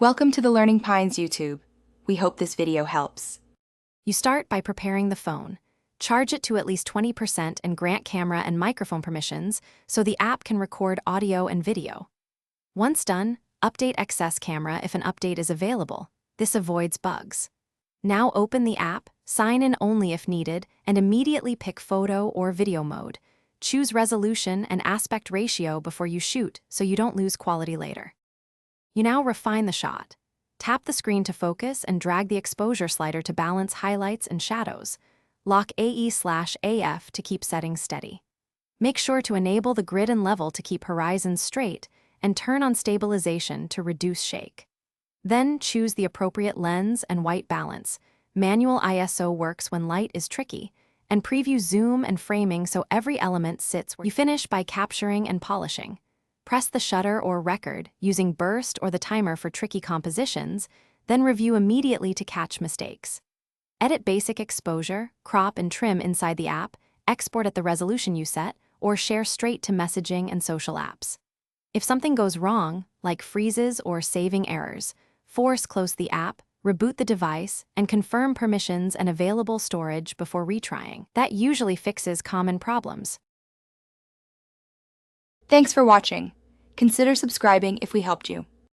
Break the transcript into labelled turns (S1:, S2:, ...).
S1: Welcome to the Learning Pines YouTube. We hope this video helps.
S2: You start by preparing the phone. Charge it to at least 20% and grant camera and microphone permissions so the app can record audio and video. Once done, update excess camera if an update is available. This avoids bugs. Now open the app, sign in only if needed, and immediately pick photo or video mode. Choose resolution and aspect ratio before you shoot so you don't lose quality later. You now refine the shot. Tap the screen to focus and drag the exposure slider to balance highlights and shadows. Lock AE/AF to keep settings steady. Make sure to enable the grid and level to keep horizons straight and turn on stabilization to reduce shake. Then choose the appropriate lens and white balance. Manual ISO works when light is tricky, and preview zoom and framing so every element sits where you finish by capturing and polishing. Press the shutter or record using burst or the timer for tricky compositions, then review immediately to catch mistakes. Edit basic exposure, crop and trim inside the app, export at the resolution you set, or share straight to messaging and social apps. If something goes wrong, like freezes or saving errors, force close the app, reboot the device, and confirm permissions and available storage before retrying. That usually fixes common problems.
S1: Thanks for watching. Consider subscribing if we helped you.